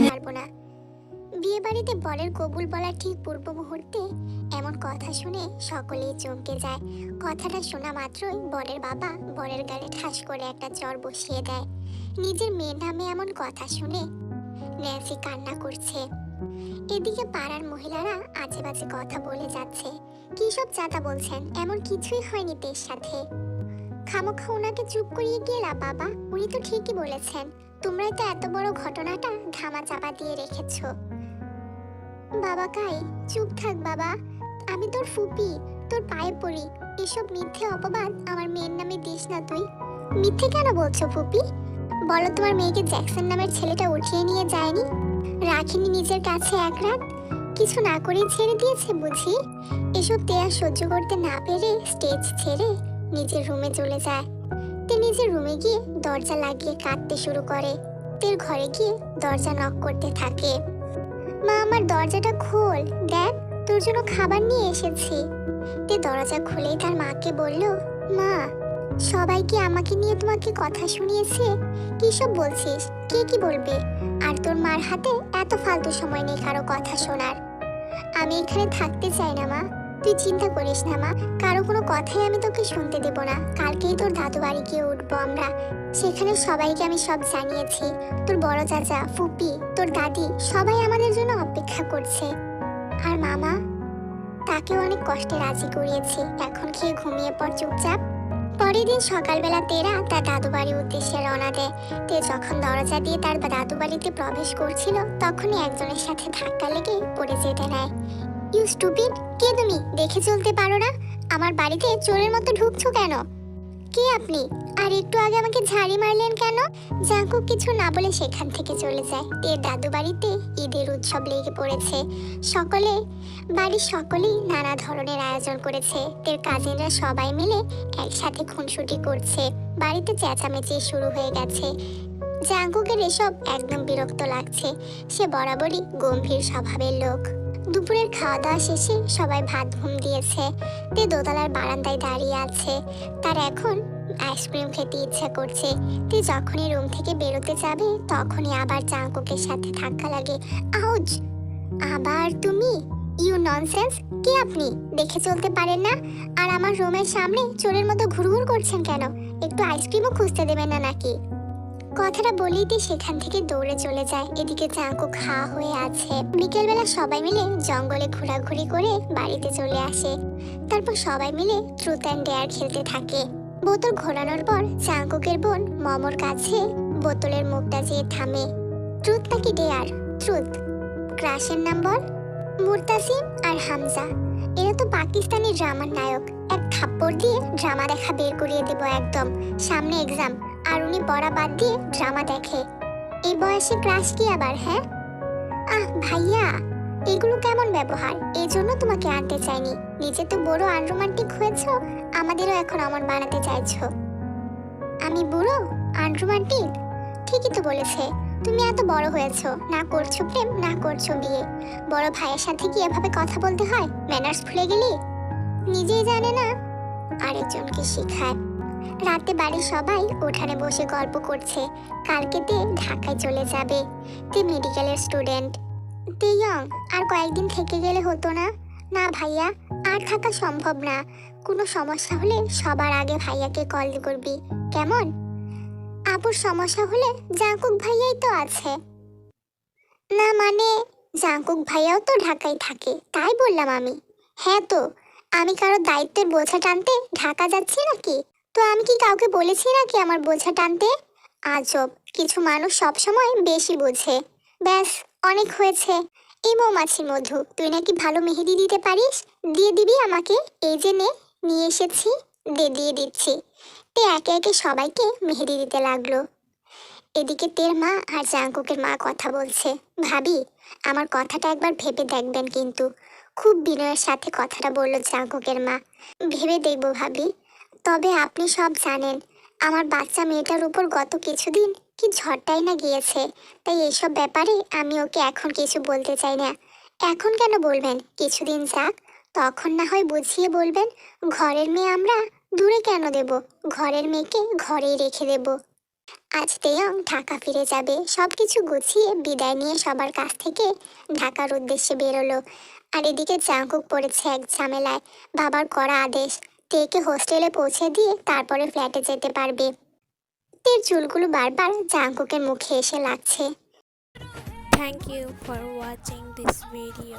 পারবো না। বিয়ে বাড়িতে বরের কবুল বলার ঠিক পূর্ব মুহূর্তে এমন কথা শুনে সকলেই চমকে যায়। কথাটা শোনা মাত্রই বরের বাবা বরের গালে ঠাস করে একটা চড় বসিয়ে দেয়। নিজের মেয়ের নামে এমন কথা শুনে ন্যান্সি কান্না করছে। এদিকে পাড়ার মহিলারা আজে বাজে কথা বলে যাচ্ছে। কি সব চাতা বলছেন, এমন কিছুই হয়নি তের সাথে। খামোখা ওনাকে চুপ করিয়ে গেলা বাবা, উনি তো ঠিকই বলেছেন। তোমরাই তো এত বড় ঘটনাটা ধামা চাপা দিয়ে রেখেছো। বাবা কাই, চুপ থাক বাবা, আমি তোর ফুপি, তোর পায়ে পড়ি। এসব মিথ্যে অপবাদ আমার মেয়ের নামে দিস না তুই। মিথ্যে কেন বলছো ফুপি? বলো, তোমার মেয়েকে জ্যাকসন নামের ছেলেটা উঠিয়ে নিয়ে যায়নি? রাখিনি নিজের কাছে এক রাত? কিছু না করেই ছেড়ে দিয়েছে বুঝি? এসব তেয়া সহ্য করতে না পেরে স্টেজ ছেড়ে নিজের রুমে চলে যায়। তে নিজের রুমে গিয়ে দরজা লাগিয়ে কাঁদতে শুরু করে। তের ঘরে গিয়ে দরজা নক করতে থাকে। মা, আমার দরজাটা খোল, দেখ তোর জন্য খাবার নিয়ে এসেছি। তে দরজা খুলেই তার মাকে বলল, মা, সবাই কি আমাকে নিয়ে তোমাকে কথা শুনিয়েছে? কি সব বলছিস? কে কি বলবে? আর তোর মার হাতে এত ফালতু সময় নেই কারো কথা শোনার। আমি এখানে থাকতে চাই না মা, তুই চিন্তা করিস না মা, কারো কোনো কথাই আমি তোকে শুনতে দেব না। কালকেই তোর দাদু বাড়ি গিয়ে উঠবো আমরা, সেখানে সবাইকে আমি সব জানিয়েছি। তোর বড় চাচা, ফুপি, তোর দাদি সবাই আমাদের জন্য অপেক্ষা করছে। আর মামা, তাকেও অনেক কষ্টে রাজি করিয়েছি। এখন খেয়ে ঘুমিয়ে পড় চুপচাপ। পরের দিন সকালবেলা তেরা তার দাদু বাড়ির উদ্দেশ্যে রওনা দেয়। তে যখন দরজা দিয়ে তার দাদু বাড়িতে প্রবেশ করছিল তখনই একজনের সাথে ধাক্কা লেগে পড়ে যেতে নেয়। ইউ স্টুপিড, কে তুমি? দেখে চলতে পারো না? আমার বাড়িতে চোরের মতো ঢুকছো কেন? কে আপনি? আর একটু আগে আমাকে ঝাড়ি মারলেন কেন? জাঙ্কুক কিছু না বলে সেখান থেকে চলে যায়। তের দাদু বাড়িতে ঈদের উৎসব লেগে পড়েছে। বাড়ির সকলেই নানা ধরনের আয়োজন করেছে। তের কাজিনরা সবাই মিলে একসাথে খুনসুটি করছে। বাড়িতে চেঁচামেচি শুরু হয়ে গেছে। জাঙ্কুকের এসব একদম বিরক্ত লাগছে। সে বরাবরই গম্ভীর স্বভাবের লোক। দুপুরের খাওয়া দাওয়া শেষে সবাই ভাত ঘুম দিয়েছে। তে দোতলার বারান্দায় দাঁড়িয়ে আছে। তার এখন আইসক্রিম খেতে ইচ্ছা করছে। তে যখনই রুম থেকে বেরোতে যাবে তখনই আবার জাঙ্কুকের সাথে ধাক্কা লাগে। আউচ! আবার তুমি? You nonsense! কে আপনি? দেখে চলতে পারেন না? আর আমার রুমের সামনে চোরের মতো ঘুরঘুর করছেন কেন? একটু আইসক্রিমও খুঁজতে দেবেন না নাকি? কথাটা বলেই সেখান থেকে দৌড়ে চলে যায়। এদিকে জাঙ্কুক খাওয়া হয়ে আছে। বিকেলবেলা সবাই মিলে জঙ্গলে ঘোরাঘুরি করে বাড়িতে চলে আসে। তারপর সবাই মিলে ট্রুথ অ্যান্ড ডেয়ার খেলতে থাকে। বোতল ঘোরানোর পর জাঙ্কুকের বোন মমর কাছে বোতলের মুখটা যেয়ে থামে। ট্রুথ নাকি ডেয়ার? ট্রুথ। ক্রাশের নাম বল। মুরতাসিম আর হামজা, এরা তো পাকিস্তানি ড্রামার নায়ক। এক থাপ্পড় দিয়ে ড্রামা দেখা বের করিয়ে দেব একদম। সামনে এক্সাম, আর উনি পড়া বাদ দিয়ে ড্রামা দেখে। এই বয়সে ক্রাশ কি আবার? হ্যাঁ ভাইয়া, এগুলো কেমন ব্যবহার? এই জন্য তোমাকে আনতে চাইনি। নিজে তো বড় আনরোমান্টিক হয়েছো, আমাদেরও এখন অমন বানাতে চাইছো। আমি বুড়ো আনরোমান্টিক? ঠিকই তো বলেছে। তুমি এত বড় হয়েছো, না করছো প্রেম না করছো বিয়ে। বড় ভাইয়ের সাথে কি এভাবে কথা বলতে হয়? ম্যানার্স ভুলে গেলি? নিজেই জানে না, আরেকজনকে শেখায়। রাতে বাড়ির সবাই উঠানে বসে গল্প করছে। কালকে তে ঢাকায় চলে যাবে। তে মেডিকেলের স্টুডেন্ট। তে ইয়ং, আর কয়েকদিন থেকে গেলে হতো না? না ভাইয়া, আর থাকা সম্ভব না। কোনো সমস্যা হলে সবার আগে ভাইয়াকে কল করবি, কেমন? আপুর সমস্যা হলে জাঙ্কুক ভাইয়াই তো আছে। না মানে, জাঙ্কুক ভাইয়াও তো ঢাকায় থাকে, তাই বললাম আমি। হ্যাঁ তো, আমি কারো দায়িত্বের বোঝা টানতে ঢাকা যাচ্ছি নাকি? তো আমি কি কাউকে বলেছি নাকি আমার বোঝা টানতে? আজব, কিছু মানুষ সবসময় বেশি বোঝে। ব্যাস, অনেক হয়েছে। এই মৌমাছির মধু, তুই নাকি ভালো মেহেদি দিতে পারিস, দিয়ে দিবি আমাকে? এই যে নে, নিয়ে এসেছি, দিয়ে দিচ্ছি। তে একে একে সবাইকে মেহেদি দিতে লাগলো। এদিকে তের মা আর জাঙ্কুকের মা কথা বলছে। ভাবি, আমার কথাটা একবার ভেবে দেখবেন কিন্তু। খুব বিনয়ের সাথে কথাটা বলল জাঙ্কুকের মা। ভেবে দেখবো ভাবি, তবে আপনি সব জানেন আমার বাচ্চা মেয়েটার উপর গত কিছুদিন কি ঝড়টাই না গিয়েছে। তাই এইসব ব্যাপারে আমি ওকে এখন কিছু বলতে চাই না। এখন কেন বলবেন? কিছুদিন যাক, তখন না হয় বুঝিয়ে বলবেন। ঘরের মেয়ে আমরা দূরে কেন দেব? ঘরের মেয়েকে ঘরেই রেখে দেব। আজ তেয়ং ঢাকা ফিরে যাবে, সবকিছু গুছিয়ে বিদায় নিয়ে সবার কাছ থেকে ঢাকার উদ্দেশ্যে বেরোলো। আর এদিকে জাংকুক পড়েছে এক ঝামেলায়। বাবার কড়া আদেশ, তেকে হোস্টেলে পৌঁছে দিয়ে তারপরে ফ্ল্যাটে যেতে পারবে। তের চুলগুলো বারবার জাংকুকের মুখে এসে লাগছে। Thank you for watching this video.